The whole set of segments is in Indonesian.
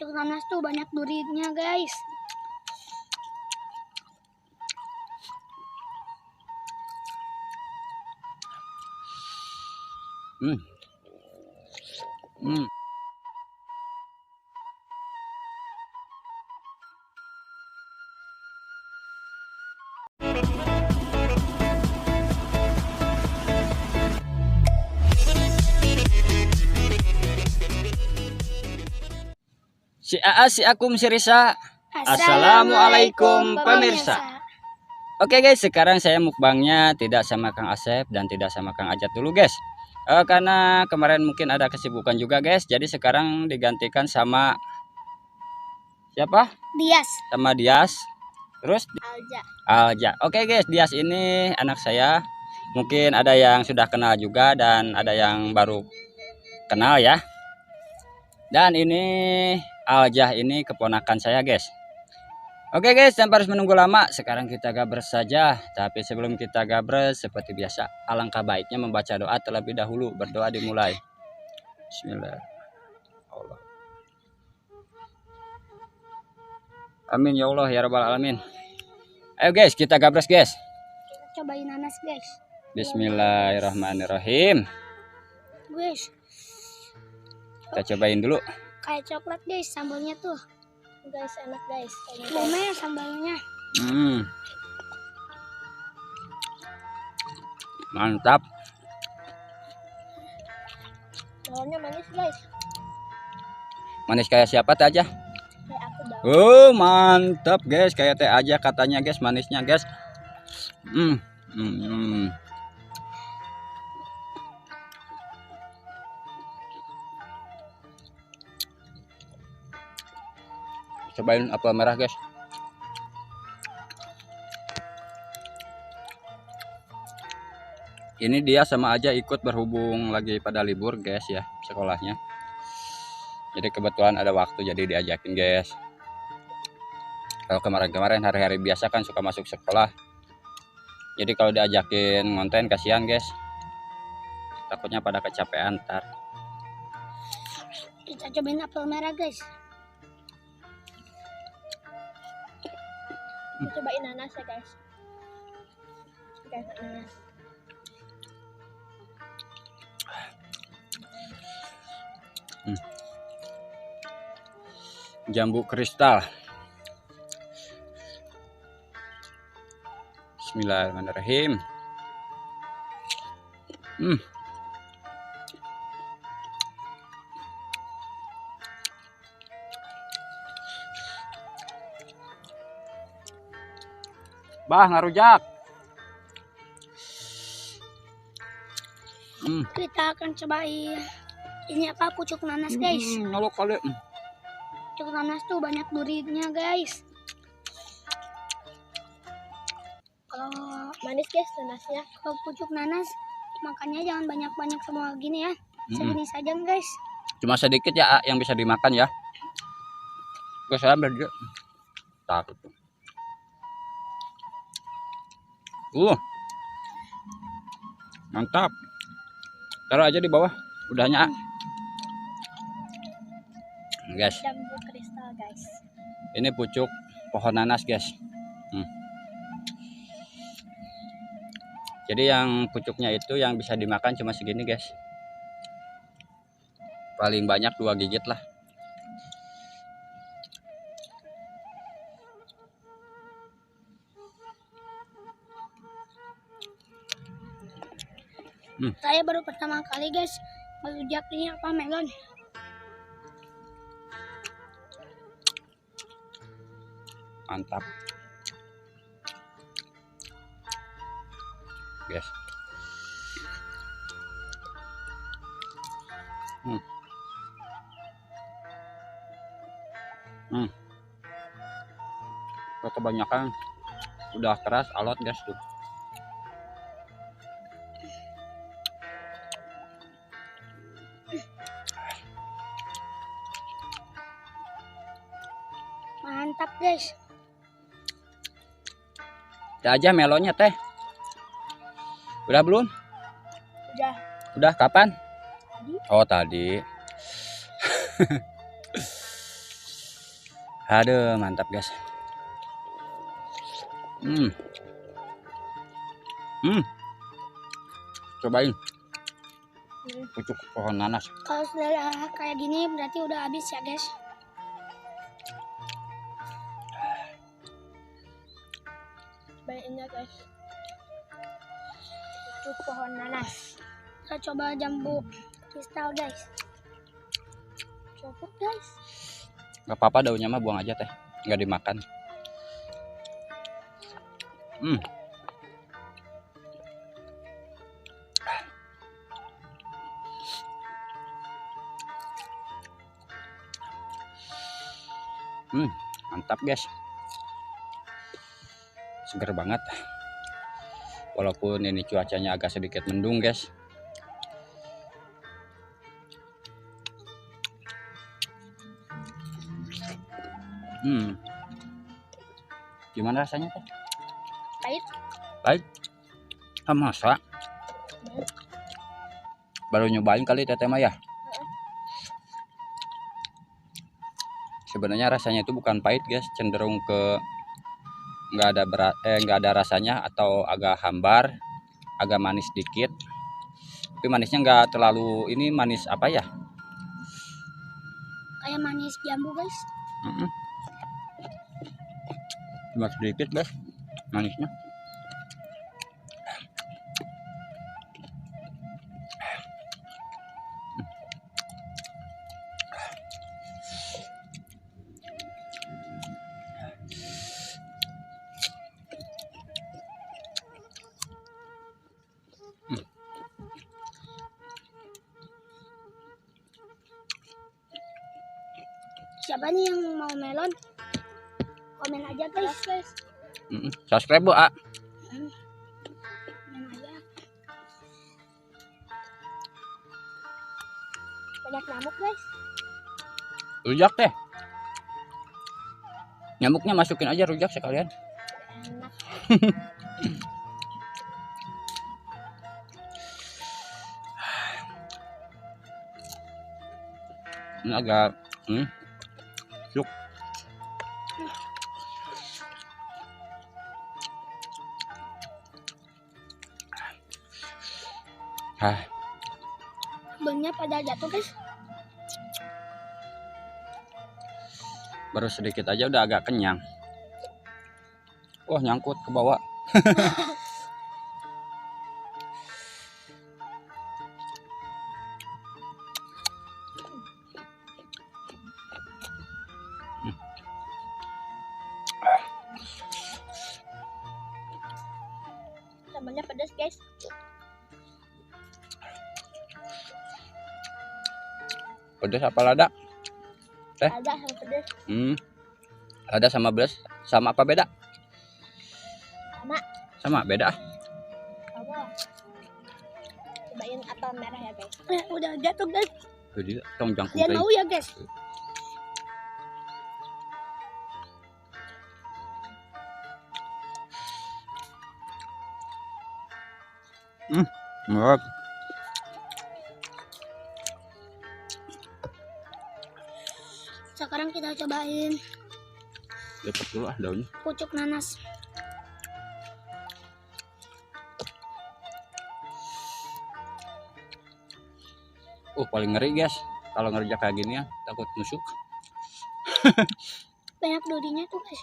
Pucuk nanas tuh banyak durinya, guys. Hmm. Hmm. Si Aa, si Akum, si Risa. Assalamualaikum pemirsa. Oke guys, sekarang saya mukbangnya tidak sama Kang Asep dan tidak sama Kang Ajat dulu guys. Karena kemarin mungkin ada kesibukan juga guys. Jadi sekarang digantikan sama siapa? Dias. Sama Dias. Terus Alja. Alja. Oke guys, Dias ini anak saya. Mungkin ada yang sudah kenal juga dan ada yang baru kenal ya. Dan ini Alja ini keponakan saya guys. Oke guys, tanpa harus menunggu lama, sekarang kita gabres saja. Tapi sebelum kita gabres, seperti biasa, alangkah baiknya membaca doa terlebih dahulu. Berdoa dimulai. Bismillah. Allah. Amin ya Allah ya Rabbal Alamin. Ayo guys, kita gabres guys. Cobain nanas, guys. Bismillahirrahmanirrahim. Guys, Kita cobain dulu. kayak coklat, guys, sambalnya tuh. Guys, enak, guys. Lumayan sambalnya. Mantap. Bawahnya manis, guys. Manis kayak siapa teh aja? Kayak aku dong. Mantap guys, kayak teh aja katanya guys, manisnya guys. Cobain apel merah guys. Ini dia sama aja ikut berhubung lagi pada libur guys ya sekolahnya. Jadi kebetulan ada waktu jadi diajakin guys. Kalau kemarin-kemarin hari-hari biasa kan suka masuk sekolah. Jadi kalau diajakin ngonten kasihan guys. Takutnya pada kecapean ntar. Kita cobain apel merah, guys. Cobain nanas ya, guys. Guys, nanas. Jambu kristal. Bismillahirrahmanirrahim. Bah, ngarujak. Kita akan cobain ini apa, pucuk nanas, guys. Nyolok kali. Pucuk nanas tuh banyak durinya, guys. Kalau manis, guys, nanasnya. Kalau pucuk nanas makannya jangan banyak-banyak semua gini ya. Segini saja, guys. Cuma sedikit ya yang bisa dimakan ya. Gue saya ambil juga. Takut. Mantap. Taruh aja di bawah. Udahnya. Guys. Jambu kristal, guys. Ini pucuk pohon nanas, guys. Jadi yang pucuknya itu yang bisa dimakan cuma segini, guys. Paling banyak 2 gigit lah. Saya baru pertama kali, guys, ngerujak ini apa, melon. Mantap. Guys. Kebanyakan udah keras alot guys tuh. Mantap, guys. Udah aja melonnya teh. Udah belum? Udah. Udah kapan? Tadi. Oh tadi. Aduh, mantap guys. Cobain pucuk pohon nanas. Kalau sudah kayak gini berarti udah habis ya guys. Cobain ya guys. Pucuk pohon nanas. Kita coba jambu kristal guys. Coba guys. Gak apa-apa, daunnya mah buang aja teh, nggak dimakan. Mantap guys, seger banget. Walaupun ini cuacanya agak sedikit mendung guys. Gimana rasanya teh? Pahit. Pahit? Masa? Baru nyobain kali teteh mah ya. Sebenarnya rasanya itu bukan pahit guys, cenderung ke nggak ada rasanya atau agak hambar, agak manis dikit. Tapi manisnya nggak terlalu ini manis apa ya? Kayak manis jambu guys. Cuma sedikit guys manisnya. Siapa nih yang mau melon? Komen aja guys. Subscribe bu. Komen aja. Banyak nyamuk guys. Rujak teh. Nyamuknya masukin aja rujak sekalian. Enak. Ini agak yuk. Banyak pada jatuh guys. Baru sedikit aja udah agak kenyang. Wah, nyangkut ke bawah. Sambalnya pedas guys. Pedas apa lada? Ada yang pedas. Lada sama pedas sama apa beda? Sama beda. Cobain apel merah ya guys. Udah jatuh guys. Jadi tong jangkung Dia mau ya guys. Mantap. Sekarang kita cobain Dapat dulu daunnya. pucuk nanas. Paling ngeri guys kalau ngerja kayak gini ya, takut nusuk. Banyak durinya tuh guys.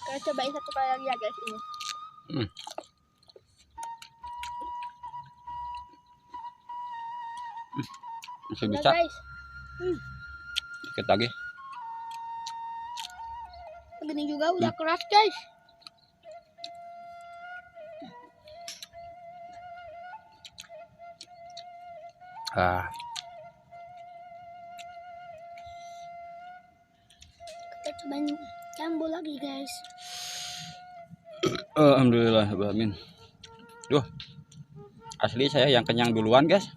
Kita cobain satu kali lagi ya guys ini. Masih Udah, bisa. guys. Dikit lagi. Begini juga udah keras guys. Kita cobain jambu lagi guys. Alhamdulillah, amin. Duh, asli saya yang kenyang duluan guys.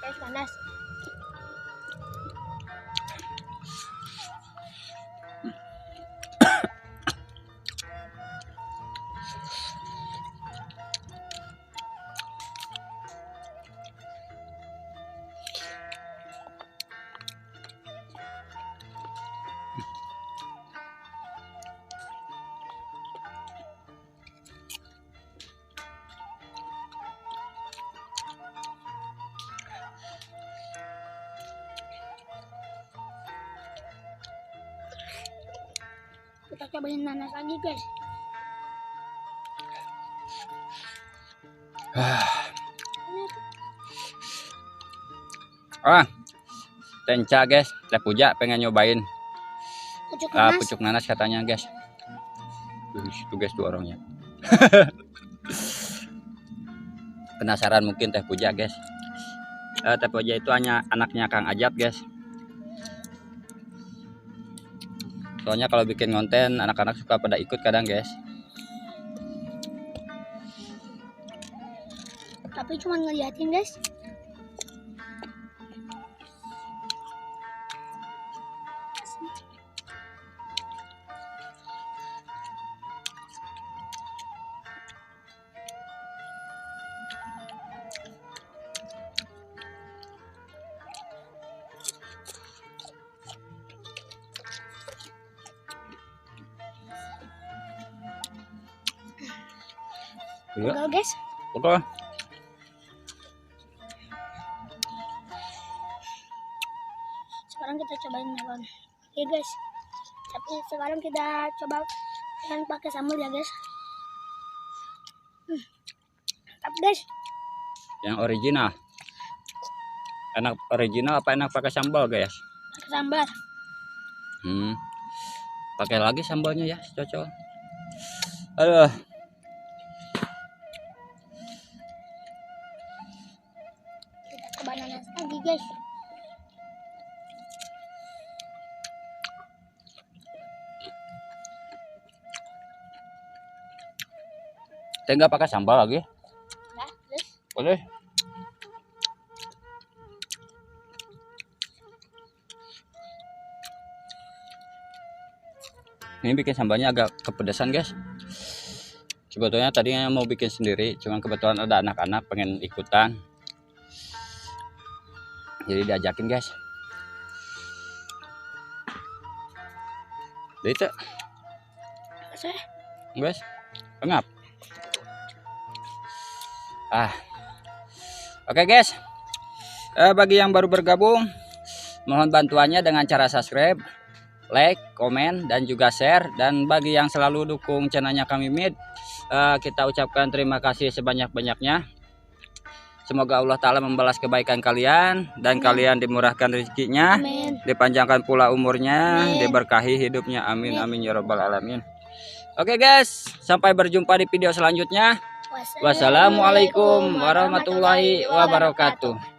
Guys panas. Kita cobain nanas lagi guys. Tenca guys, Teh Puja pengen nyobain Pucuk nanas. pucuk nanas katanya guys. Itu guys tuh orangnya. Penasaran mungkin Teh Puja guys. Teh Puja itu hanya anaknya Kang Ajat guys. Soalnya kalau bikin konten anak-anak suka pada ikut kadang guys. Tapi cuma ngeliatin guys. Iya, Udah guys. oke. Sekarang kita cobain melon. Oke guys. Tapi sekarang kita coba yang pakai sambal ya guys. Tapi guys, Yang original. Enak original apa enak pakai sambal guys? pakai sambal. Pakai lagi sambalnya ya, cocok. Aduh. Kita coba nanas lagi guys. Teh nggak pakai sambal lagi? Nah, guys. Boleh. Ini bikin sambalnya agak kepedesan guys. Sebetulnya tadinya mau bikin sendiri, cuman kebetulan ada anak-anak pengen ikutan, jadi diajakin guys. Jadi itu, guys, pengap. Oke guys. Bagi yang baru bergabung, mohon bantuannya dengan cara subscribe, like, komen, dan juga share. Dan bagi yang selalu dukung channelnya Kang Mimid, kita ucapkan terima kasih sebanyak-banyaknya. Semoga Allah Ta'ala membalas kebaikan kalian, dan kalian dimurahkan rezekinya, Amin. dipanjangkan pula umurnya, Amin. diberkahi hidupnya. Amin amin ya rabbal alamin. Oke guys, sampai berjumpa di video selanjutnya. Wassalamualaikum warahmatullahi wabarakatuh.